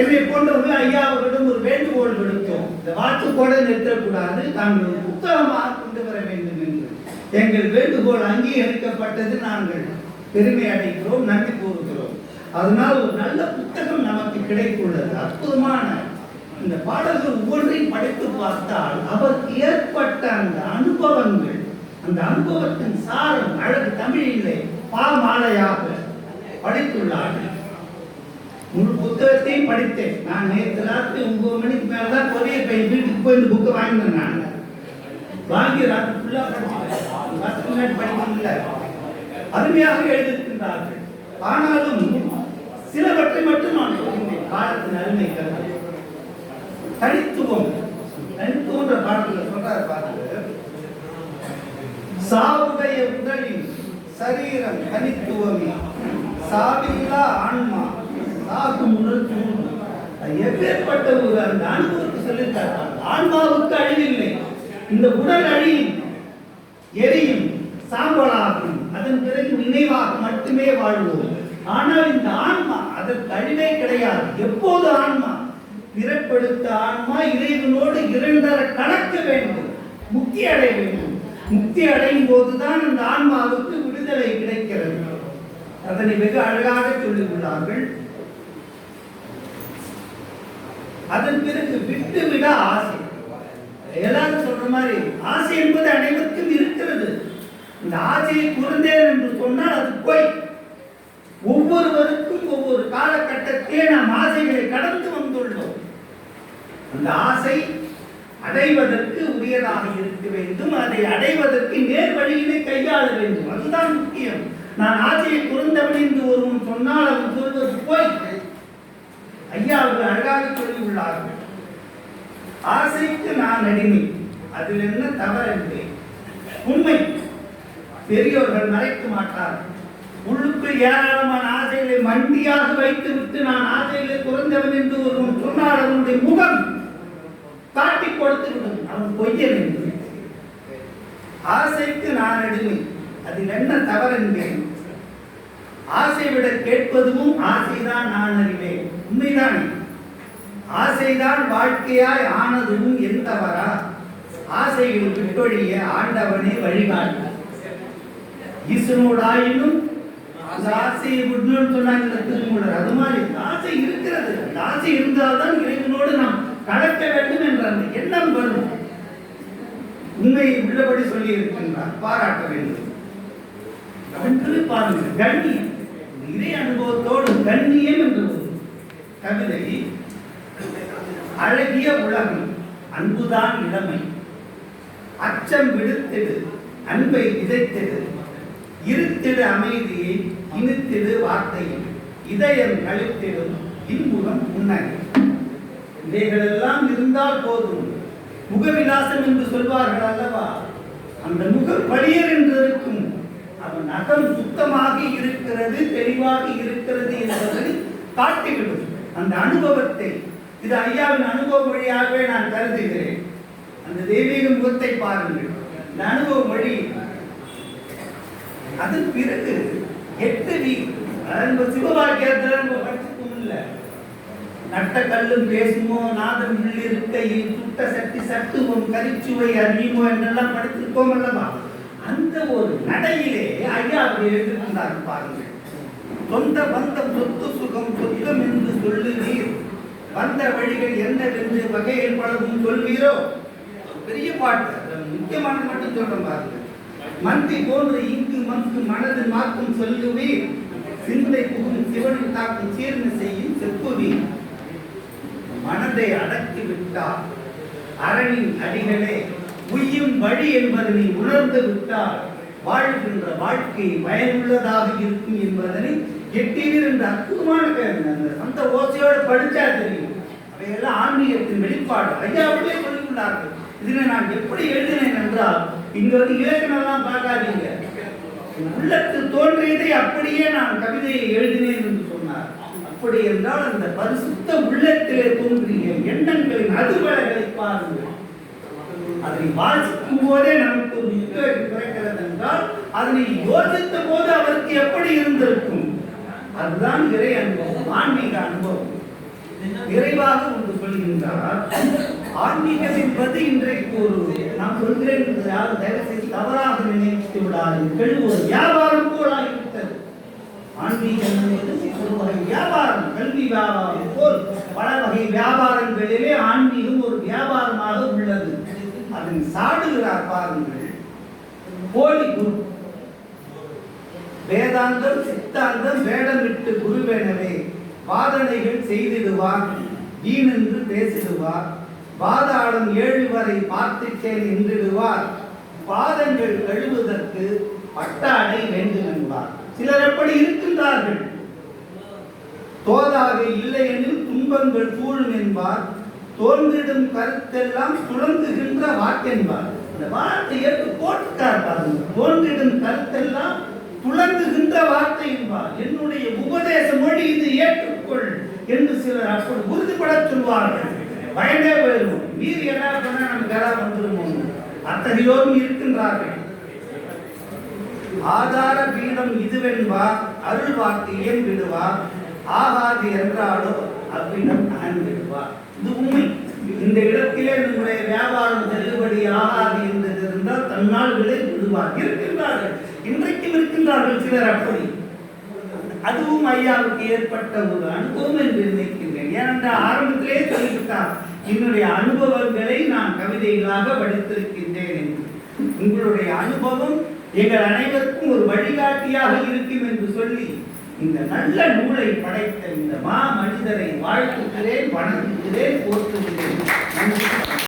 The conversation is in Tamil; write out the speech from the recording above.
என்னை போன்றவர்கள் ஐயா அவர்களிடம் ஒரு வேண்டுகோள் விடுத்தோம். இந்த வாக்குக்கூட நிறுத்தக்கூடாது, தாங்கள் புத்தகமாக கொண்டு வர வேண்டும் என்று எங்கள் வேண்டுகோள் அங்கீகரிக்கப்பட்டது. நாங்கள் பெருமை அடைகிறோம், நன்றி கூறுகிறோம். அதனால் ஒரு நல்ல புத்தகம் நமக்கு கிடைத்துள்ளது. அற்புதமான இந்த பாடல்கள் ஒவ்வொன்றையும் படித்து பார்த்தால் அவருக்கு ஏற்பட்ட அந்த அனுபவங்கள், அந்த அனுபவத்தின் சாரம் அழகு தமிழிலே பாமாலையாக படித்துள்ளார்கள். முழு புத்தகத்தையும் படித்தேன். நான் நேற்று ராத்திரி 9 மணிக்கு மேலதான் கொரியர் பை வீட்டுக்கு போய் இந்த புக்கை வாங்கினேன். நான் வாங்கி ராத்திரி ஃபுல்லா படிச்சேன். படிக்கல, அருமையாக எழுதியிருக்கின்றார்கள். ஆனாலும் சிலவற்றை மட்டும் நான் சொல்கின்றேன். காலத்தின் அருமை கருத்து தனித்துவம். தனித்துவன்ற பாடல்ல சொல்றாரு பாருங்க, சாவுடைய உடலின் சரீரம் தனித்துவமே, சாவில்லா ஆன்மா சாகும் உடல் தூண்டும். எப்பேற்பட்ட ஒரு அந்த அனுபவத்தை சொல்லியிருக்காரு. ஆன்மாவுக்கு அழிவில்லை, இந்த உடல் அழியும், எரியும், சாம்பலாகும், அதன் பிறகு நினைவாக மட்டுமே வாழ்வோம். ஆனால் இந்த ஆன்மா அதற்கு அழிவே கிடையாது. எப்போது ஆன்மா பிறப்பெடுத்த ஆன்மா இறைவனோடு இரண்டர கலக்க வேண்டும், முக்தி அடைய வேண்டும். முக்தி அடையும் போதுதான் அந்த ஆன்மாவுக்கு விடுதலை கிடைக்கிறது. அதனை வெகு அழகாக சொல்லியுள்ளார்கள். அதன் பிறகு விட்டுவிட ஆசை. எல்லாரும் சொல்ற மாதிரி ஆசை என்பது அனைவருக்கும் இருக்கிறது. இந்த ஆசையை குறைந்தேன் என்று சொன்னால் அது போய். ஒவ்வொருவருக்கும் ஒவ்வொரு காலகட்டத்திலே நாம் ஆசைகளை கடந்து வந்துள்ளோம். அந்த ஆசை அடைவதற்கு உரியதாக இருக்க வேண்டும். அதை அடைவதற்கு நேர் வழியினை கையாள வேண்டும். அதுதான் முக்கியம். நான் ஆசையை குறைந்தவன் என்று ஒருவன் சொன்னால் அவன் சொல்வது போய். ஐயா அவர்கள் அழகாக சொல்லி உள்ளார்கள், ஆசைக்கு நான் அடிமை, அதில் என்ன தவறு? உண்மை. பெரியோர்கள் மறைக்க மாட்டார்கள். உள்ளுக்குள் ஏராளமான ஆசைகளை மண்டியாக வைத்து விட்டு நான் ஆசைகளை குறைந்தவன் என்று ஒருவன் சொன்னால் அவனுடைய முகம் காட்டி கொடுத்து விடும், அவன் பொய்யன் என்று. ஆசைக்கு நான் அடிமை, அதில் என்ன தவறு என்பேன். ஆசை விட கேட்பதும் ஆசைதான் நான் அறிவேன். உண்மைதானே? ஆசைதான் வாழ்க்கையாய் ஆனதும் என் தவறா? ஆசைகள் விட்டொழிய ஆண்டவனே வழிகாட்டு. ஈசனோடாயினும் அந்த ஆசையை விடணும்னு சொன்னாங்க திருமூலர். அது மாதிரி ஆசை இருக்கிறது. அந்த ஆசை இருந்தால்தான் இறைவனோடு நாம் கலக்க வேண்டும் என்ற அந்த எண்ணம் வரும். உண்மையை உள்ளபடி சொல்லி இருக்கின்றார், பாராட்ட வேண்டும் என்று பாருங்கள். கண்ணியம், இறை அனுபவத்தோடு கண்ணியம் என்று ஒரு கவிதை. அழகிய உலகம், அன்புதான் இளமை, அச்சம் விடுத்திடு, அன்பை விதைத்திடு, இருத்திடு அமைதியை, இனித்திடு வார்த்தையை, இதயம் கழித்திடும் இன்புகம் புன்னகை. இவைகளெல்லாம் இருந்தால் போதும். முகவிலாசம் என்று சொல்வார்கள் அல்லவா? அந்த முகம் பழியர் என்று இருக்கும். அவன் அகம் சுத்தமாக இருக்கிறது, தெளிவாக இருக்கிறது என்பதை காட்டிவிடும். அந்த அனுபவத்தை, இது ஐயாவின் அனுபவ வழியாகவே நான் கருதுகிறேன். அந்த தெய்வீக முகத்தை பாருங்கள், இந்த அனுபவ வழி. அதன் பிறகு 8 வீக் சிவபாக்கியத்தில் படிச்சுக்கும் இல்லை. நட்ட கல்லும் பேசுமோ, நாதம் உள்ளிருக்கையில் சுட்ட சட்டி சட்டுவோம், கரிச்சுவை அறியுமோ என்றெல்லாம் படித்திருக்கோம் அல்லவா? அந்த ஒரு நடையிலே ஐயா அப்படி எழுதியிருந்தார் பாருங்கள். சொந்த பந்தம் சொத்து சுகம் சொத்தம் என்று சொல்லுவீர், வந்த வழிகள் என்னவென்று வகையில் பழகும் சொல்வீரோ. பெரிய பாட்டு, முக்கியமானது மட்டும் சொல்றேன் பாருங்க. மந்தி போன்று இங்கு மங்கு மனது மாக்கும் சொல்லுவீர், சிந்தை புகும் சிவனின் தாக்கும் சீர்மை செய்யும் செப்புவீர். மனதை அடக்கி விட்டால் அரணின் அடிகளே உய்யும் வழி என்பதனை உணர்ந்து விட்டால் வாழ்கின்ற வாழ்க்கை பயனுள்ளதாக இருக்கும் என்பதனை எட்டீர் என்ற அற்புதமான அந்த ஓசையோடு படிச்சா தெரியும். அவையெல்லாம் ஆன்மீகத்தின் வெளிப்பாடு. ஐயாவுடைய சொல்லிக்கொண்டார்கள். இதனை நான் எப்படி எழுதினேன் என்றால், இங்க வந்து இலக்கணம்லாம் பார்க்காதீங்க, உள்ளத்தில் தோன்றியதை அப்படியே நான் கவிதையை எழுதினேன் என்று சொன்னார். அப்படி என்றால் அந்த பரிசுத்த உள்ளத்திலே தோன்றிய எண்ணங்களின் அதுவலைகளை பாருங்கள். அதை வாசிக்கும் போதே நமக்கு ஒரு உத்வேகம் கிடைக்கிறது என்றால், அதனை யோசித்த போது அவருக்கு எப்படி இருந்திருக்கும்? அதுதான் இறை அனுபவம், ஆன்மீக அனுபவம். நிறைவாக ஒன்று சொல்கின்றார். ஆன்மீகம் என்பது இன்றைக்கு நான் சொல்கிறேன், யாரும் தயவு செய்து தவறாக நினைத்து விடாதீர்கள், ஒரு வியாபாரம் போல் ஆகிவிட்டது. ஆன்மீகம் என்பது ஒரு வகை வியாபாரம், கல்வி வியாபாரம் போல் பல வகை வியாபாரங்களிலே ஆன்மீகம் ஒரு வியாபாரமாக உள்ளது. அதன் சாடுகிறார் பாருங்கள். போலி குரு, வேதாந்தம் சித்தாந்தம் வேடமிட்டு குருவெனவே வாதனைகள் செய்திடுவார், வீணென்று பேசிடுவார், வாதாடும் 7 வரை பார்த்துச்சேன் என்றிடுவார், பாதங்கள் கழுவுவதற்கு பட்டாடை வேண்டும் என்பார். சிலர் எப்படி இருக்கின்றார்கள். தோதாக இல்லையெனில் துன்பங்கள் சூழும் என்பார், தோன்றிடும் கருத்தெல்லாம் சுழங்குகின்ற வாக்கென்பார். இந்த வார்த்தை எடுத்து போட்டுக்கார் பாருங்க. தோன்றிடும் கருத்தெல்லாம் துளங்குகின்ற வார்த்தை என்பார். என்னுடைய உபதேச மொழி இது, ஏற்றுக்கொள் என்று சிலர் அப்படி உறுதிப்பட சொல்வார்கள். பயந்தே போயிடும், மீறி என்ன சொன்னா நமக்கு யாராவது வந்துருமோ, அத்தகையோரும் இருக்கின்றார்கள். ஆதார பீடம் இதுவென்பார், அருள் வாக்கு ஏன் விடுவார், ஆகாது என்றாலோ அவ்விடம் நான் விடுவார். இது உண்மை. இந்த இடத்திலே நம்முடைய வியாபாரம் செல்லுபடி ஆகாது என்று இருந்தால் தன்னால் விலை விடுவார். இருக்கின்றார்கள், இன்றைக்கும் இருக்கின்றார்கள் சிலர் அப்படி. அதுவும் ஐயாவுக்கு ஏற்பட்ட ஒரு அனுபவம் என்று நினைக்கின்றேன். ஏனென்றால் ஆரம்பத்திலே சொல்லிவிட்டார், என்னுடைய அனுபவங்களை நான் கவிதைகளாக படித்திருக்கின்றேன் என்று. உங்களுடைய அனுபவம் எங்கள் அனைவருக்கும் ஒரு வழிகாட்டியாக இருக்கும் என்று சொல்லி இந்த நல்ல நூலை படைத்த இந்த மா மனிதரை வாழ்த்துகிறேன், வணங்குகிறேன், போற்றுகிறேன்.